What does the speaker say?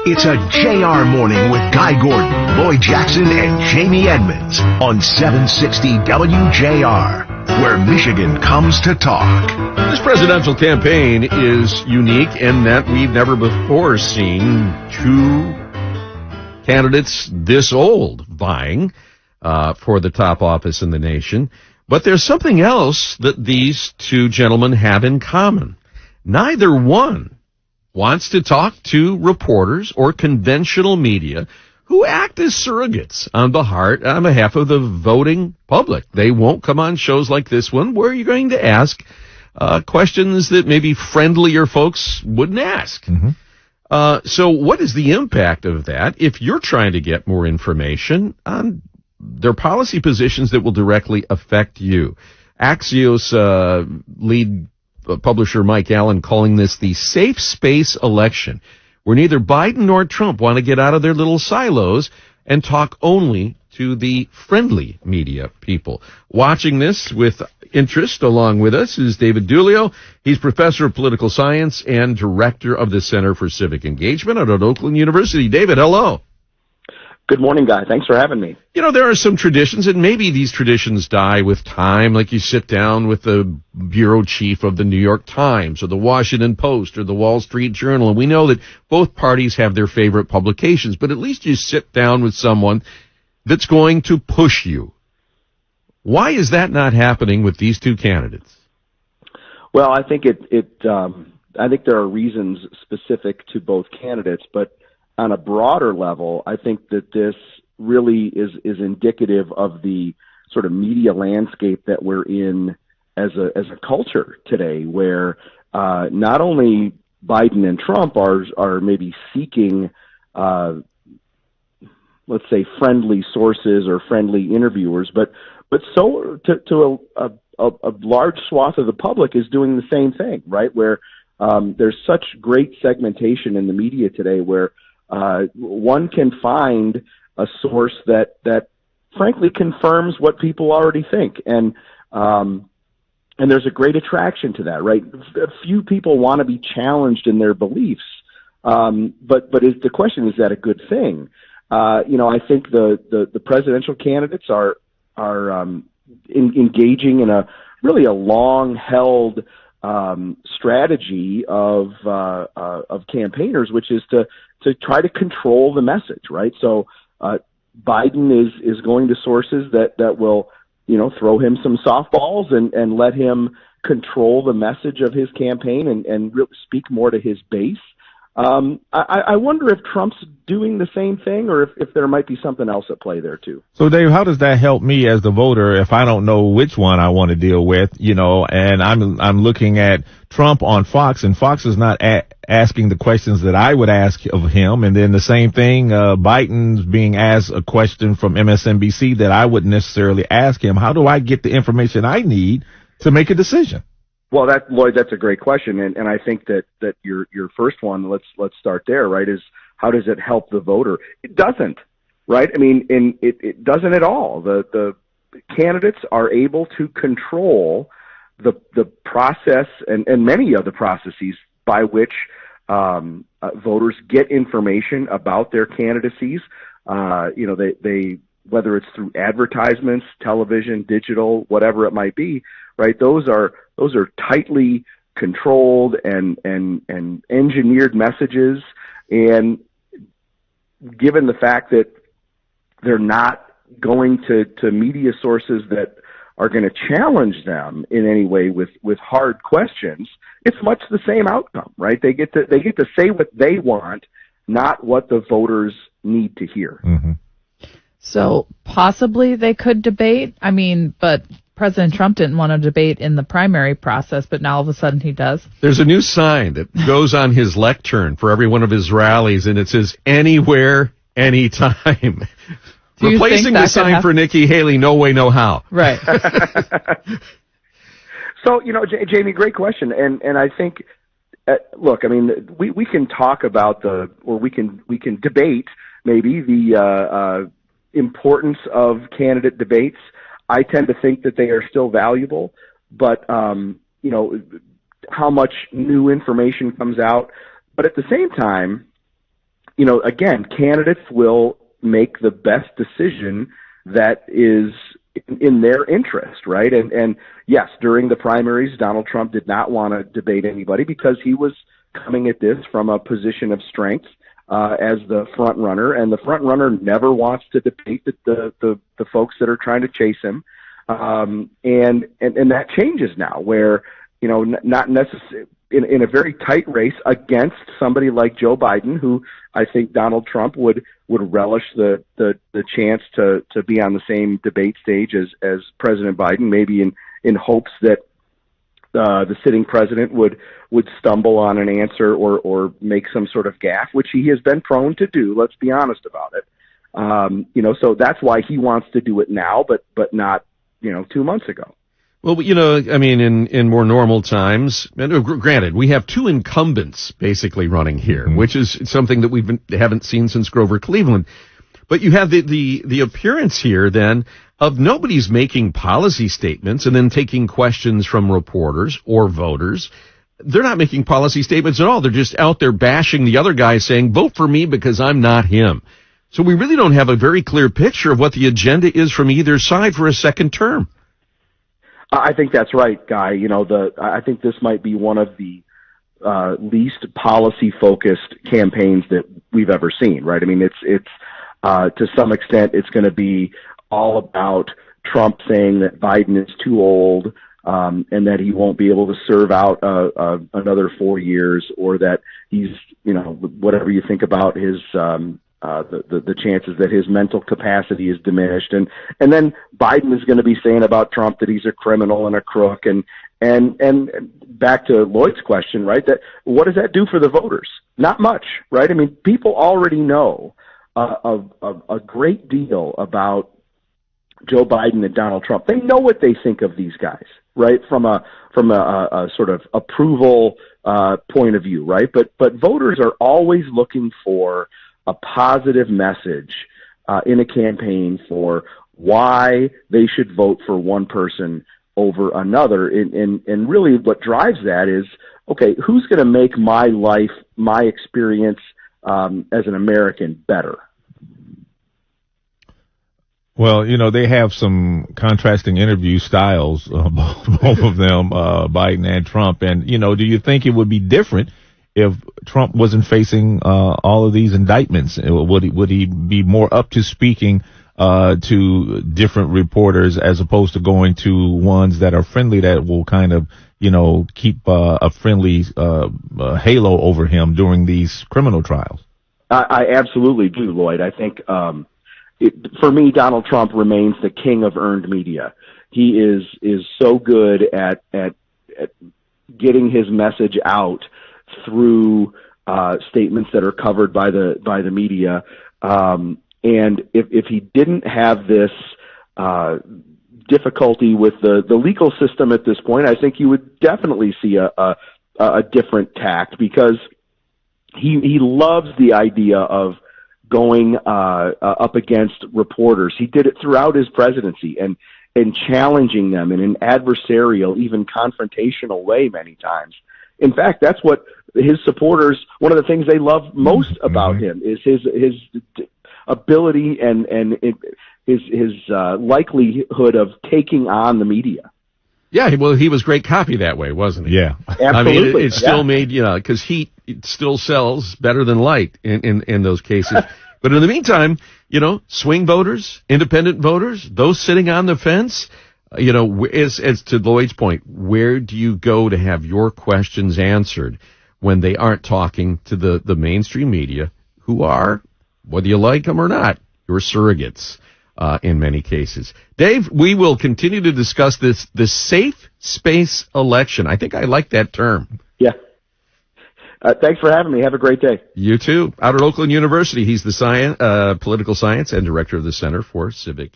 It's a JR morning with Guy Gordon, Lloyd Jackson, and Jamie Edmonds on 760 WJR, where Michigan comes to talk. This presidential campaign is unique in that we've never before seen two candidates this old vying for the top office in the nation. But there's something else that these two gentlemen have in common. Neither one wants to talk to reporters or conventional media who act as surrogates on behalf of the voting public. They won't come on shows like this one where you're going to ask questions that maybe friendlier folks wouldn't ask. Mm-hmm. So what is the impact of that if you're trying to get more information on their policy positions that will directly affect you? Axios lead publisher Mike Allen calling this the safe space election, where neither Biden nor Trump want to get out of their little silos and talk only to the friendly media people. Watching this with interest along with us is David Dulio. He's professor of political science and director of the Center for Civic Engagement at Oakland University. David, hello. Good morning, Guy. Thanks for having me. You know, there are some traditions, and maybe these traditions die with time, like you sit down with the bureau chief of the New York Times or the Washington Post or the Wall Street Journal, and we know that both parties have their favorite publications, but at least you sit down with someone that's going to push you. Why is that not happening with these two candidates? Well, I think I think there are reasons specific to both candidates, but on a broader level, I think that this really is indicative of the sort of media landscape that we're in as a culture today, where not only Biden and Trump are maybe seeking, let's say, friendly sources or friendly interviewers, but so to a large swath of the public is doing the same thing, right? Where there's such great segmentation in the media today, where one can find a source that frankly confirms what people already think, and there's a great attraction to that, right? A few people want to be challenged in their beliefs, but the question is that a good thing? I think the presidential candidates are engaging in a long held strategy of campaigners, which is to try to control the message, right? So Biden is going to sources that will, throw him some softballs and let him control the message of his campaign and really speak more to his base. I wonder if Trump's doing the same thing, or if there might be something else at play there too. So Dave, how does that help me as the voter if I don't know which one I want to deal with, and I'm looking at Trump on Fox, and Fox is not asking the questions that I would ask of him, and then the same thing, Biden's being asked a question from MSNBC that I wouldn't necessarily ask him. How do I get the information I need to make a decision? Well, Lloyd, that's a great question, and I think that your first one, let's start there, right? Is how does it help the voter? It doesn't, right? I mean, it doesn't at all. The candidates are able to control the process and many of the processes by which voters get information about their candidacies. They whether it's through advertisements, television, digital, whatever it might be, right? Those are tightly controlled and engineered messages. And given the fact that they're not going to media sources that are going to challenge them in any way with hard questions, it's much the same outcome, right? They get to say what they want, not what the voters need to hear. Mm-hmm. So possibly they could debate. I mean, but President Trump didn't want to debate in the primary process, but now all of a sudden he does. There's a new sign that goes on his lectern for every one of his rallies, and it says, anywhere, anytime. Replacing the sign for Nikki Haley, no way, no how. Right. So, Jamie, great question. And I think, look, I mean, we can talk about we can debate maybe the importance of candidate debates. I tend to think that they are still valuable, but, how much new information comes out. But at the same time, again, candidates will make the best decision that is in their interest, right? And yes, during the primaries, Donald Trump did not want to debate anybody because he was coming at this from a position of strength as the front runner, and the front runner never wants to debate the folks that are trying to chase him. And that changes now, where not necessarily in a very tight race against somebody like Joe Biden, who I think Donald Trump would relish the chance to be on the same debate stage as President Biden, maybe in hopes that the sitting president would stumble on an answer or make some sort of gaffe, which he has been prone to do. Let's be honest about it. So that's why he wants to do it now, but not 2 months ago. Well, in more normal times, and granted, we have two incumbents basically running here, which is something that we haven't seen since Grover Cleveland. But you have the appearance here then of nobody's making policy statements and then taking questions from reporters or voters. They're not making policy statements at all. They're just out there bashing the other guy, saying, vote for me because I'm not him. So we really don't have a very clear picture of what the agenda is from either side for a second term. I think that's right, Guy. I think this might be one of the least policy-focused campaigns that we've ever seen, right? I mean, it's to some extent, it's going to be all about Trump saying that Biden is too old, and that he won't be able to serve out another 4 years, or that he's, whatever you think about his the chances that his mental capacity is diminished, and then Biden is going to be saying about Trump that he's a criminal and a crook, and back to Lloyd's question, right? That what does that do for the voters? Not much, right? I mean, people already know a great deal about Joe Biden and Donald Trump. They know what they think of these guys, right? From a sort of approval point of view, right? But voters are always looking for a positive message in a campaign for why they should vote for one person over another. And really what drives that is, okay, who's going to make my life, my experience as an American better? Well, they have some contrasting interview styles, both of them, Biden and Trump. And, do you think it would be different if Trump wasn't facing all of these indictments? Would he be more up to speaking to different reporters as opposed to going to ones that are friendly, that will kind of, keep a friendly halo over him during these criminal trials? I absolutely do, Lloyd. I think for me, Donald Trump remains the king of earned media. He is so good at getting his message out through statements that are covered by the media. And if he didn't have this difficulty with the legal system at this point, I think you would definitely see a different tact, because he loves the idea of going up against reporters. He did it throughout his presidency and challenging them in an adversarial, even confrontational way many times. In fact, that's what his supporters, one of the things they love most about him is his ability and his likelihood of taking on the media. Yeah, well, he was great copy that way, wasn't he? Yeah. Absolutely. I mean, it still made, because heat still sells better than light in those cases. But in the meantime, swing voters, independent voters, those sitting on the fence, as to Lloyd's point, where do you go to have your questions answered when they aren't talking to the mainstream media, who are, whether you like them or not, your surrogates in many cases? Dave, we will continue to discuss the safe space election. I think I like that term. Yeah. Thanks for having me. Have a great day. You too. Out at Oakland University, he's the political science and director of the Center for Civic